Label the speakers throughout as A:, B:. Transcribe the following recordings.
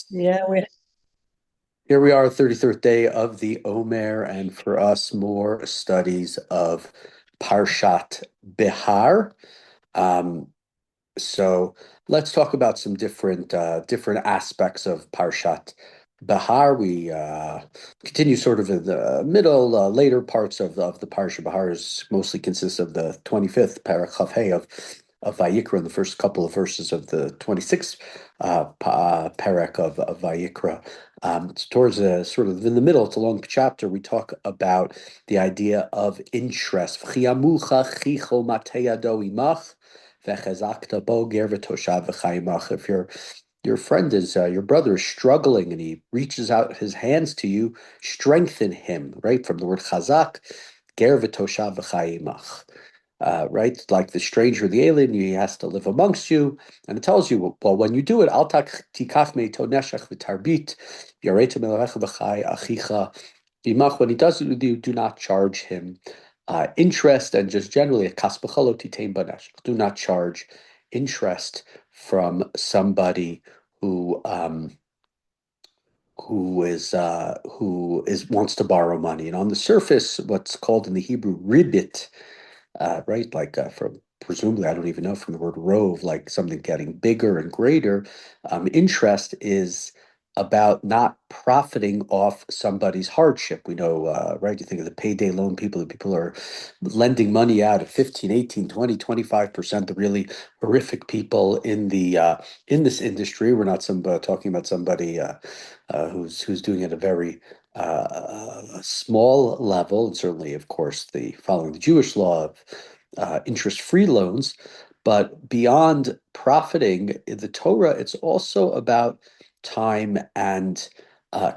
A: Yeah, we
B: Here we are, 33rd day of the Omer, and for us, more studies of Parshat Behar. Um, so let's talk about some different aspects of Parshat Behar. We continue sort of in the middle, later parts of the Parsha. Behar is mostly consists of the 25th Parak Chav Hei of Vayikra and the first couple of verses of the 26th Parak of Vayikra. It's towards sort of in the middle. It's a long chapter. We talk about the idea of interest. If your friend is your brother is struggling and he reaches out his hands to you, strengthen him, right? From the word chazak, ger v'toshav v'chayimach. Right, like the stranger, the alien, he has to live amongst you, and it tells you, well, when you do it, al tikach meito neshech v'tarbit, yaretu melecha v'chay achicha imach. When he does it with you, do not charge him interest, and just generally a kas b'chalo titain banesh. Do not charge interest from somebody who um, who is wants to borrow money. And on the surface, what's called in the Hebrew ribbit, right? Like from presumably, I don't even know from the word rove, like something getting bigger and greater. Interest is about not profiting off somebody's hardship. We know, right? You think of the payday loan people, the people are lending money out at 15, 18, 20, 25%, the really horrific people in this industry. We're not talking about somebody who's doing it at a very small level, and certainly, of course, the following the Jewish law of interest-free loans. But beyond profiting, the Torah, it's also about time and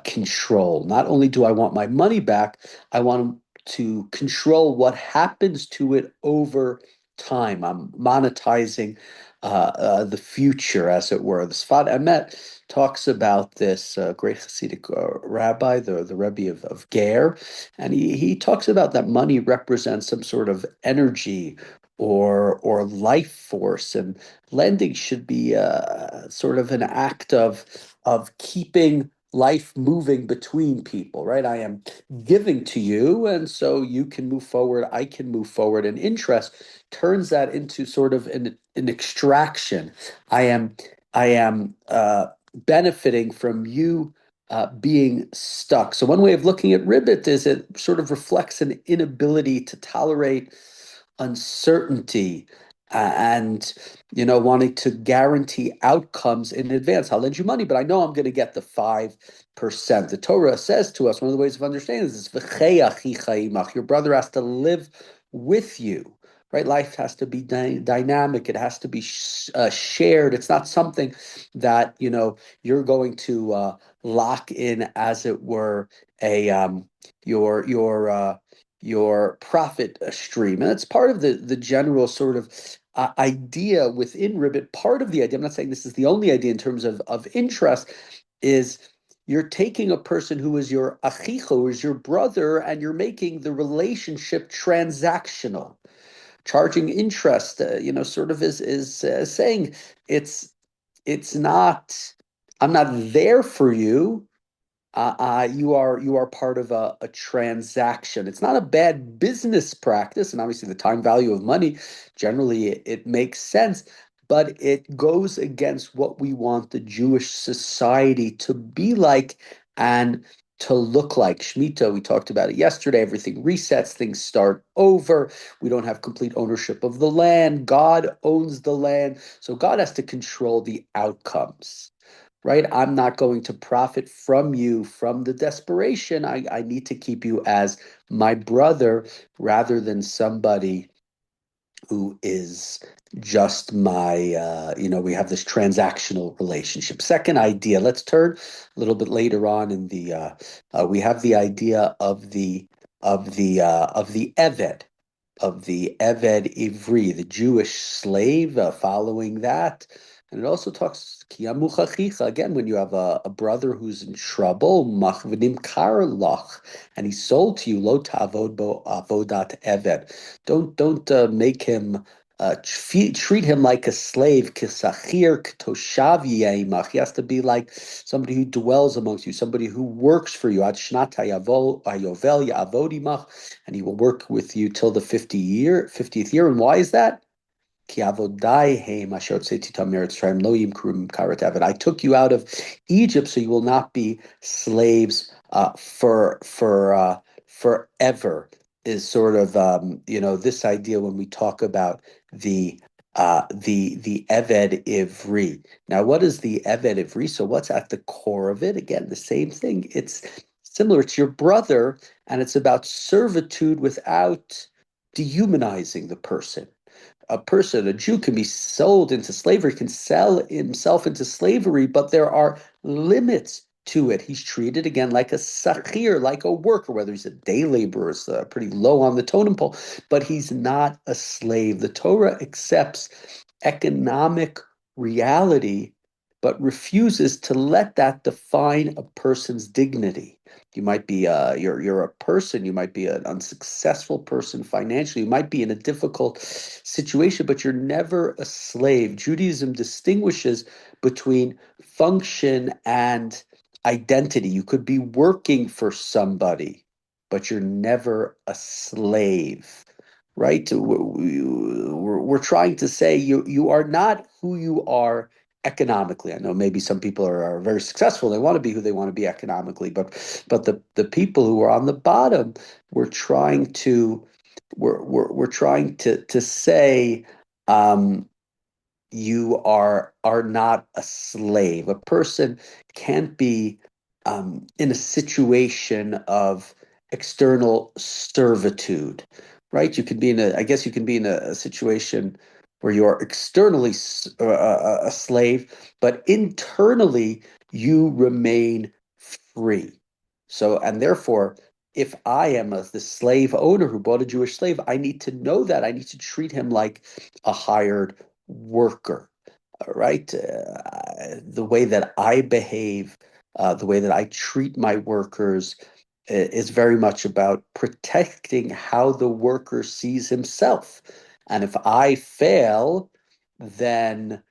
B: control. Not only do I want my money back, I want to control what happens to it over time. I'm monetizing the future, as it were. The Sfat Emet talks about this great Hasidic rabbi, the Rebbe of Ger, and he talks about that money represents some sort of energy or life force, and lending should be sort of an act of keeping life moving between people, right? I am giving to you, and so you can move forward, I can move forward, and interest turns that into sort of an extraction. I am I am benefiting from you being stuck. So one way of looking at ribbit is it sort of reflects an inability to tolerate uncertainty and wanting to guarantee outcomes in advance. I'll lend you money, but I know I'm going to get the 5%. The Torah says to us, one of the ways of understanding this is your brother has to live with you. Right, life has to be dynamic. It has to be shared. It's not something that you're going to lock in, as it were, a your your uh, your profit stream. And it's part of the general sort of idea within Ribbit. Part of the idea, I'm not saying this is the only idea in terms of interest, is you're taking a person who is your achicho, who is your brother, and you're making the relationship transactional. Charging interest, sort of is saying it's it's not, I'm not there for you. You are part of a transaction. It's not a bad business practice, and obviously the time value of money, generally it makes sense, but it goes against what we want the Jewish society to be like and to look like. Shemitah, we talked about it yesterday. Everything resets, things start over. We don't have complete ownership of the land. God owns the land, so God has to control the outcomes, right? I'm not going to profit from you from the desperation. I need to keep you as my brother rather than somebody who is just we have this transactional relationship. Second idea, let's turn a little bit later on in we have the idea of the Eved, Ivri, the Jewish slave, following that. And it also talks again, when you have a brother who's in trouble, machvidim karlach, and he's sold to you, lo ta'avod bo avodat eved. Don't make him treat him like a slave. Kisachir ktoshav yeimach. He has to be like somebody who dwells amongst you, somebody who works for you. Ad shnat hayovel ya'avod imach, and he will work with you till the 50th year. And why is that? I took you out of Egypt, so you will not be slaves forever. Is sort of this idea when we talk about the Eved Ivri. Now, what is the Eved Ivri? So, what's at the core of it? Again, the same thing. It's similar. It's your brother, and it's about servitude without dehumanizing the person. A Jew, can be sold into slavery, can sell himself into slavery, but there are limits to it. He's treated again like a sakhir, like a worker, whether he's a day laborer, is pretty low on the totem pole, but he's not a slave. The Torah accepts economic reality, but refuses to let that define a person's dignity. You might be you're a person, you might be an unsuccessful person financially, you might be in a difficult situation, but you're never a slave. Judaism distinguishes between function and identity. You could be working for somebody, but you're never a slave, right? We're trying to say you are not who you are economically. I know maybe some people are very successful. They want to be who they want to be economically, but the people who are on the bottom, we're trying to we're trying to say you are not a slave. A person can't be in a situation of external servitude, right? You can be in a, I guess you can be in a situation where you are externally a slave, but internally you remain free. So, and therefore, if I am the slave owner who bought a Jewish slave, I need to know that. I need to treat him like a hired worker, right? The way that I behave, the way that I treat my workers is very much about protecting how the worker sees himself. And if I fail, then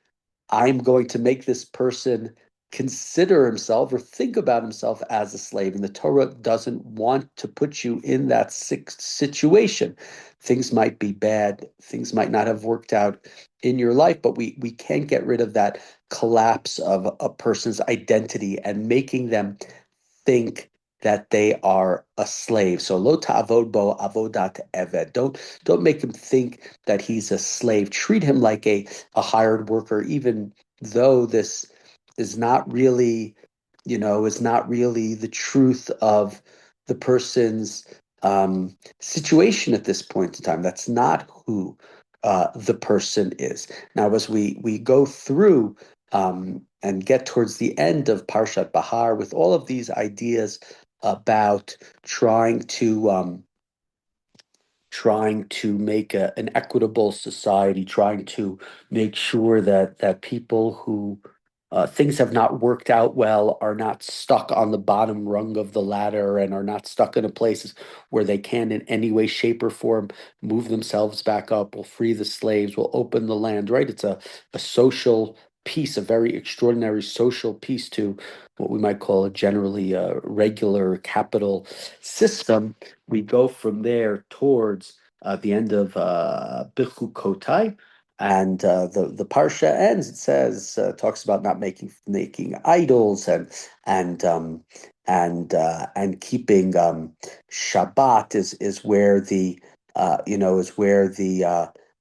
B: I'm going to make this person consider himself or think about himself as a slave. And the Torah doesn't want to put you in that situation. Things might be bad, things might not have worked out in your life, but we can't get rid of that collapse of a person's identity and making them think that they are a slave. So lo ta'avod bo avodat eved. Don't make him think that he's a slave. Treat him like a hired worker, even though this is not really, is not really the truth of the person's situation at this point in time. That's not who the person is. Now, as we go through and get towards the end of Parshat Behar with all of these ideas about trying to make an equitable society, trying to make sure that people who things have not worked out well are not stuck on the bottom rung of the ladder and are not stuck in a place where they can in any way, shape, or form move themselves back up. Will free the slaves. Will open the land. Right? It's a social piece, a very extraordinary social piece to what we might call a generally regular capital system. We go from there towards the end of Bichu Kotai, and the parsha ends. It says talks about not making idols and keeping Shabbat is where the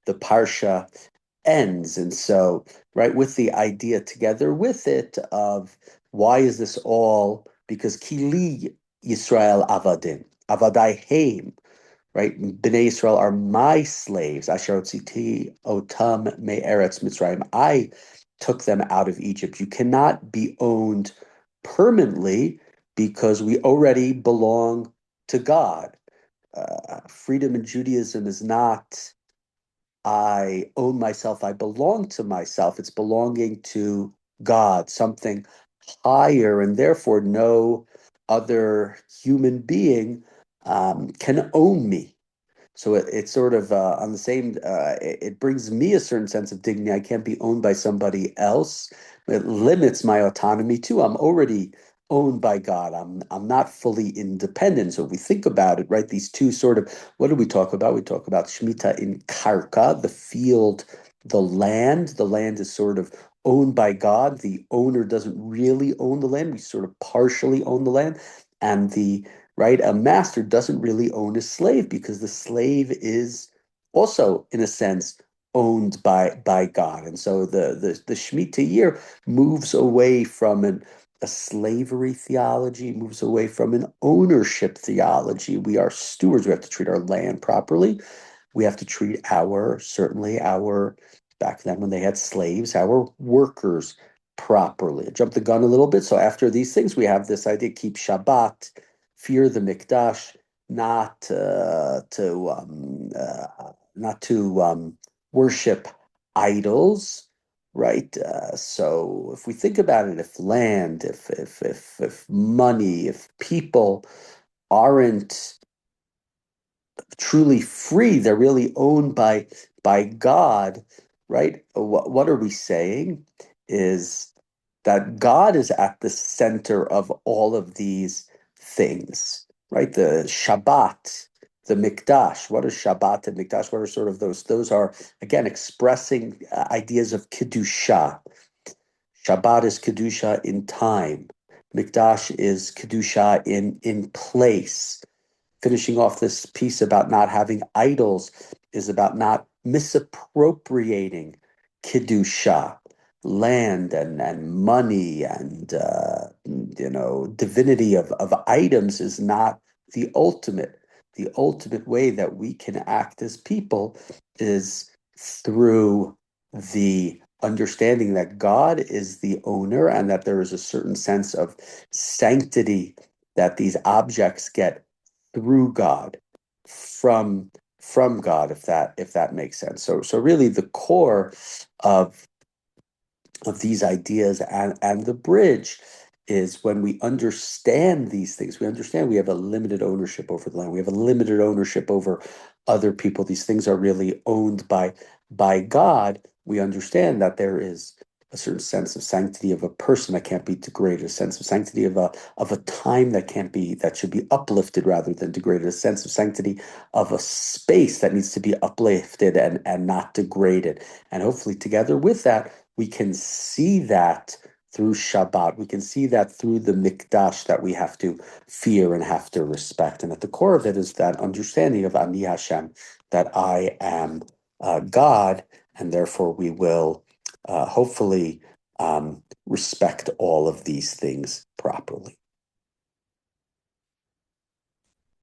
B: parsha ends. And so, right, with the idea together with it of why is this all? Because Kili Yisrael Avadim, Avadai Heim, right? Bnei Israel are my slaves. Asher otziti otam me'eretz Mitzrayim. I took them out of Egypt. You cannot be owned permanently because we already belong to God. Freedom in Judaism is not I own myself, I belong to myself. It's belonging to God, something higher, and therefore no other human being can own me. It's sort of on the same. It brings me a certain sense of dignity. I can't be owned by somebody else. It limits my autonomy too. I'm already owned by God. I'm not fully independent. So if we think about it, right, these two sort of, what do we talk about? We talk about Shemitah in Karka, the field, the land. The land is sort of owned by God. The owner doesn't really own the land. We sort of partially own the land. And the right, a master doesn't really own a slave because the slave is also, in a sense, owned by God. And so the Shemitah year moves away from a slavery theology, moves away from an ownership theology. We are stewards. We have to treat our land properly. We have to treat certainly our, back then when they had slaves, our workers properly. I jumped the gun a little bit. So after these things, we have this idea, keep Shabbat, fear the Mikdash, not to worship idols, right? So if we think about it, if land, if money, if people aren't truly free, they're really owned by God, right? What are we saying is that God is at the center of all of these things, right? The Shabbat, the Mikdash. What is Shabbat and Mikdash? What are sort of those? Those are again expressing ideas of kedusha. Shabbat is kedusha in time. Mikdash is kedusha in place. Finishing off this piece about not having idols is about not misappropriating kedusha, land and money and divinity of items is not the ultimate. The ultimate way that we can act as people is through the understanding that God is the owner and that there is a certain sense of sanctity that these objects get through God, from from God, if that makes sense. So really the core of these ideas and the bridge is when we understand these things, we understand we have a limited ownership over the land. We have a limited ownership over other people. These things are really owned by God. We understand that there is a certain sense of sanctity of a person that can't be degraded, a sense of sanctity of a time that should be uplifted rather than degraded, a sense of sanctity of a space that needs to be uplifted and not degraded. And hopefully together with that, we can see that through Shabbat. We can see that through the Mikdash that we have to fear and have to respect. And at the core of it is that understanding of Ani Hashem, that I am God, and therefore we will hopefully respect all of these things properly.